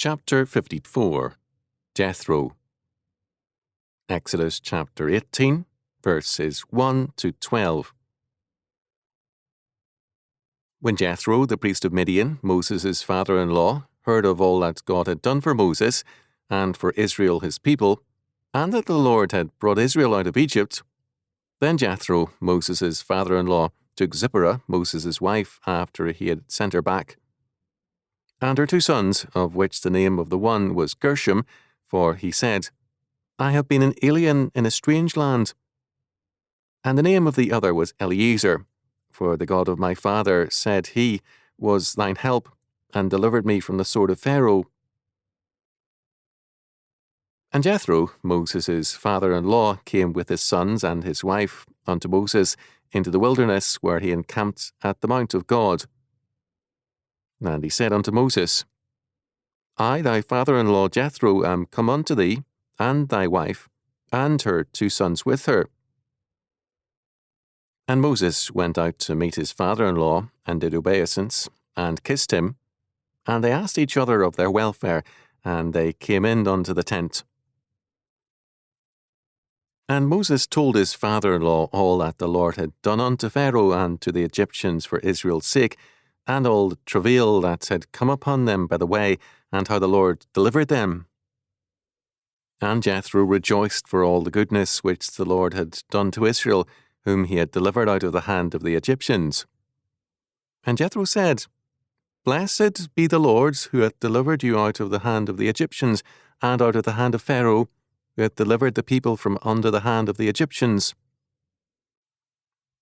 Chapter 54. Jethro. Exodus chapter 18, verses 1 to 12. When Jethro, the priest of Midian, Moses' father-in-law, heard of all that God had done for Moses and for Israel his people, and that the Lord had brought Israel out of Egypt, then Jethro, Moses' father-in-law, took Zipporah, Moses' wife, after he had sent her back, and her 2 sons, of which the name of the one was Gershom, for he said, I have been an alien in a strange land. And the name of the other was Eliezer, for the God of my father, said he, was thine help, and delivered me from the sword of Pharaoh. And Jethro, Moses' father-in-law, came with his sons and his wife unto Moses into the wilderness, where he encamped at the mount of God. And he said unto Moses, I, thy father-in-law Jethro, am come unto thee, and thy wife, and her 2 sons with her. And Moses went out to meet his father-in-law, and did obeisance, and kissed him, and they asked each other of their welfare, and they came in unto the tent. And Moses told his father-in-law all that the Lord had done unto Pharaoh and to the Egyptians for Israel's sake, and all the travail that had come upon them by the way, and how the Lord delivered them. And Jethro rejoiced for all the goodness which the Lord had done to Israel, whom he had delivered out of the hand of the Egyptians. And Jethro said, Blessed be the Lord, who hath delivered you out of the hand of the Egyptians, and out of the hand of Pharaoh, who hath delivered the people from under the hand of the Egyptians.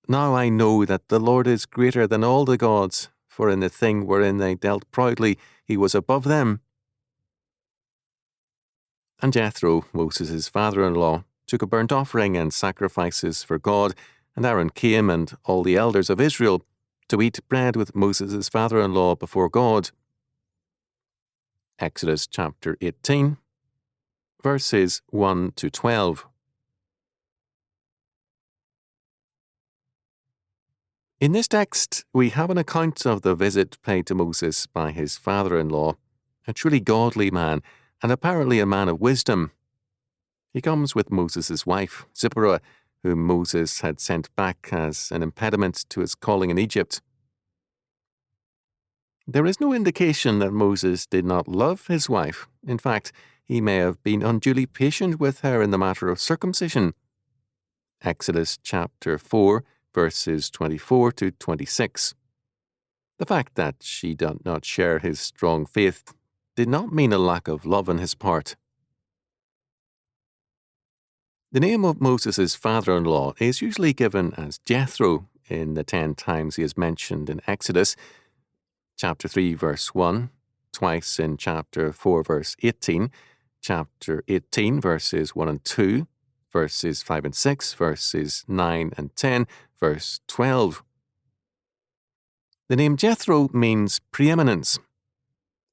Now I know that the Lord is greater than all the gods, for in the thing wherein they dealt proudly, he was above them. And Jethro, Moses' father-in-law, took a burnt offering and sacrifices for God, and Aaron came and all the elders of Israel to eat bread with Moses' father-in-law before God. Exodus chapter 18, verses 1 to 12. In this text, we have an account of the visit paid to Moses by his father-in-law, a truly godly man, and apparently a man of wisdom. He comes with Moses' wife, Zipporah, whom Moses had sent back as an impediment to his calling in Egypt. There is no indication that Moses did not love his wife. In fact, he may have been unduly patient with her in the matter of circumcision. Exodus chapter 4, verses 24 to 26. The fact that she did not share his strong faith did not mean a lack of love on his part. The name of Moses' father-in-law is usually given as Jethro in the 10 times he is mentioned in Exodus, chapter 3, verse 1, twice in chapter 4, verse 18, chapter 18, verses 1 and 2, verses 5 and 6, verses 9 and 10, verse 12. The name Jethro means preeminence.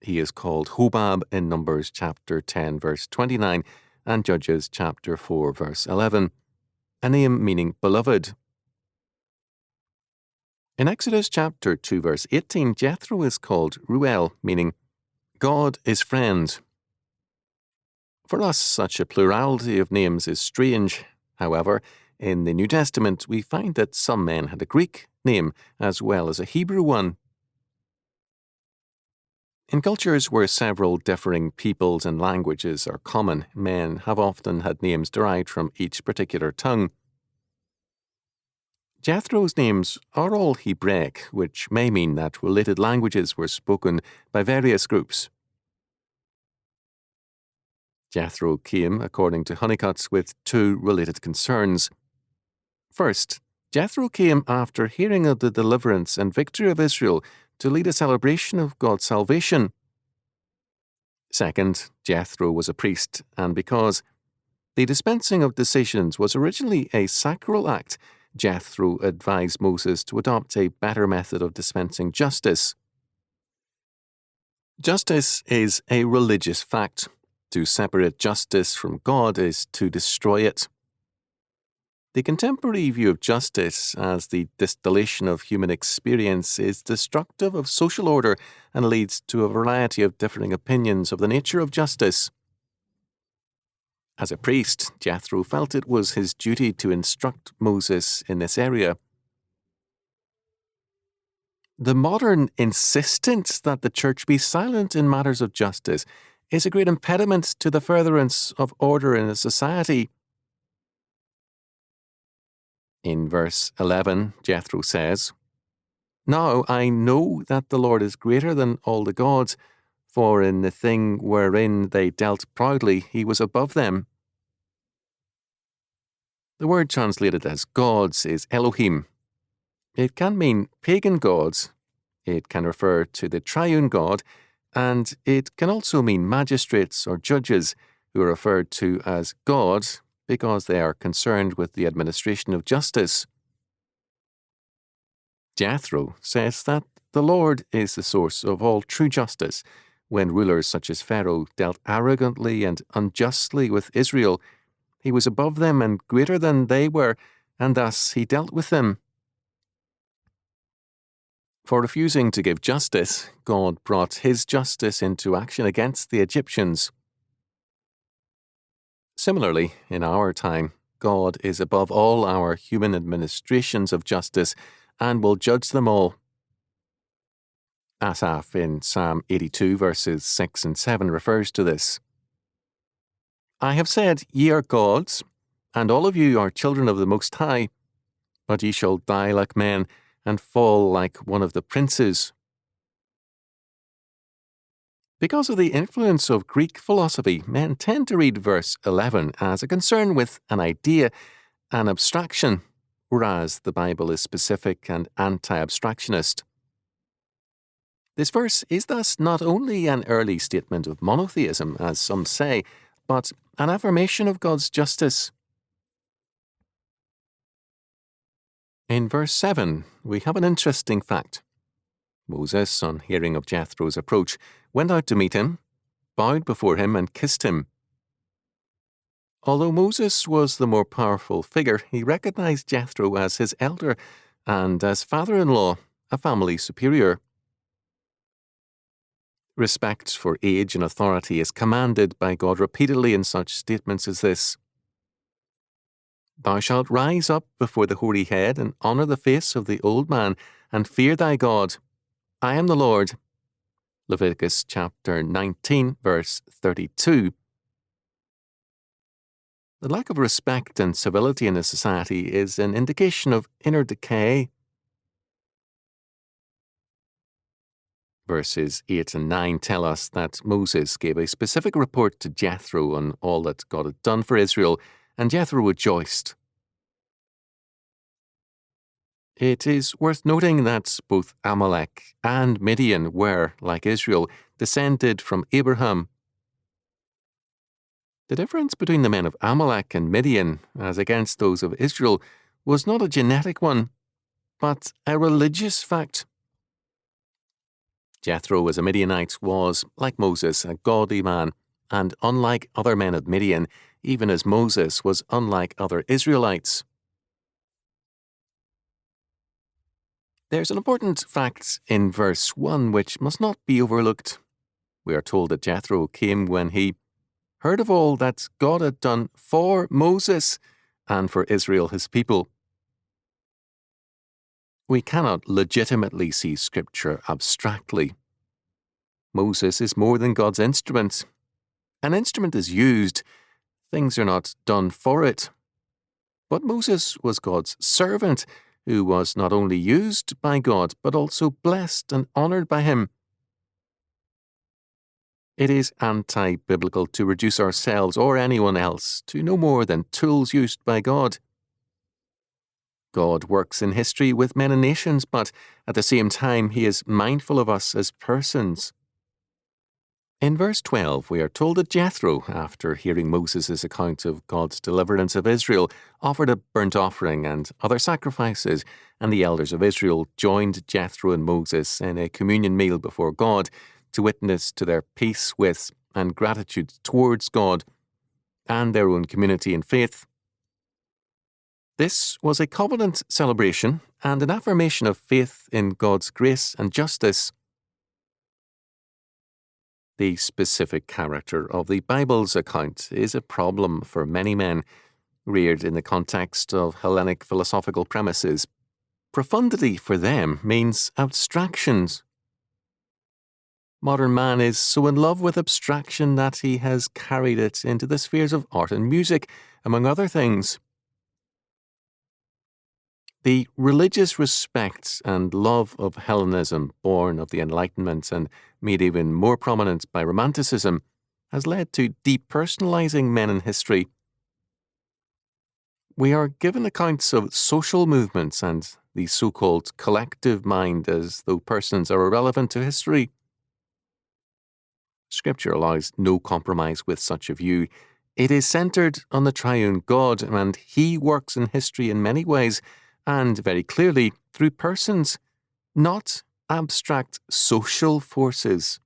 He is called Hobab in Numbers chapter 10, verse 29, and Judges chapter 4, verse 11, a name meaning beloved. In Exodus chapter 2, verse 18, Jethro is called Ruel, meaning God is friend. For us, such a plurality of names is strange. However, in the New Testament, we find that some men had a Greek name as well as a Hebrew one. In cultures where several differing peoples and languages are common, men have often had names derived from each particular tongue. Jethro's names are all Hebraic, which may mean that related languages were spoken by various groups. Jethro came, according to Honeycutt, with 2 related concerns. First, Jethro came after hearing of the deliverance and victory of Israel to lead a celebration of God's salvation. Second, Jethro was a priest, and because the dispensing of decisions was originally a sacral act, Jethro advised Moses to adopt a better method of dispensing justice. Justice is a religious fact. To separate justice from God is to destroy it. The contemporary view of justice as the distillation of human experience is destructive of social order and leads to a variety of differing opinions of the nature of justice. As a priest, Jethro felt it was his duty to instruct Moses in this area. The modern insistence that the church be silent in matters of justice is a great impediment to the furtherance of order in a society. In verse 11, Jethro says, "Now I know that the Lord is greater than all the gods, for in the thing wherein they dealt proudly he was above them." The word translated as gods is Elohim. It can mean pagan gods, it can refer to the triune God, and it can also mean magistrates or judges who are referred to as God because they are concerned with the administration of justice. Jethro says that the Lord is the source of all true justice. When rulers such as Pharaoh dealt arrogantly and unjustly with Israel, he was above them and greater than they were, and thus he dealt with them. For refusing to give justice, God brought his justice into action against the Egyptians. Similarly, in our time, God is above all our human administrations of justice and will judge them all. Asaph in Psalm 82 verses 6 and 7 refers to this. "I have said, Ye are gods, and all of you are children of the Most High, but ye shall die like men, and fall like one of the princes." Because of the influence of Greek philosophy, men tend to read verse 11 as a concern with an idea, an abstraction, whereas the Bible is specific and anti-abstractionist. This verse is thus not only an early statement of monotheism, as some say, but an affirmation of God's justice. In verse 7, we have an interesting fact. Moses, on hearing of Jethro's approach, went out to meet him, bowed before him, and kissed him. Although Moses was the more powerful figure, he recognized Jethro as his elder and as father-in-law, a family superior. Respect for age and authority is commanded by God repeatedly in such statements as this. "Thou shalt rise up before the hoary head and honour the face of the old man, and fear thy God. I am the Lord." Leviticus chapter 19, verse 32. The lack of respect and civility in a society is an indication of inner decay. Verses 8 and 9 tell us that Moses gave a specific report to Jethro on all that God had done for Israel, and Jethro rejoiced. It is worth noting that both Amalek and Midian were, like Israel, descended from Abraham. The difference between the men of Amalek and Midian, as against those of Israel, was not a genetic one, but a religious fact. Jethro, as a Midianite, was, like Moses, a godly man, and unlike other men of Midian, even as Moses was unlike other Israelites. There's an important fact in verse 1 which must not be overlooked. We are told that Jethro came when he heard of all that God had done for Moses and for Israel his people. We cannot legitimately see Scripture abstractly. Moses is more than God's instrument. An instrument is used, things are not done for it. But Moses was God's servant, who was not only used by God, but also blessed and honoured by him. It is anti-biblical to reduce ourselves or anyone else to no more than tools used by God. God works in history with men and nations, but at the same time he is mindful of us as persons. In verse 12, we are told that Jethro, after hearing Moses' account of God's deliverance of Israel, offered a burnt offering and other sacrifices, and the elders of Israel joined Jethro and Moses in a communion meal before God to witness to their peace with and gratitude towards God and their own community in faith. This was a covenant celebration and an affirmation of faith in God's grace and justice. The specific character of the Bible's account is a problem for many men, reared in the context of Hellenic philosophical premises. Profundity for them means abstractions. Modern man is so in love with abstraction that he has carried it into the spheres of art and music, among other things. The religious respect and love of Hellenism, born of the Enlightenment and made even more prominent by Romanticism, has led to depersonalizing men in history. We are given accounts of social movements and the so-called collective mind as though persons are irrelevant to history. Scripture allows no compromise with such a view. It is centered on the triune God, and He works in history in many ways, and very clearly through persons, not abstract social forces.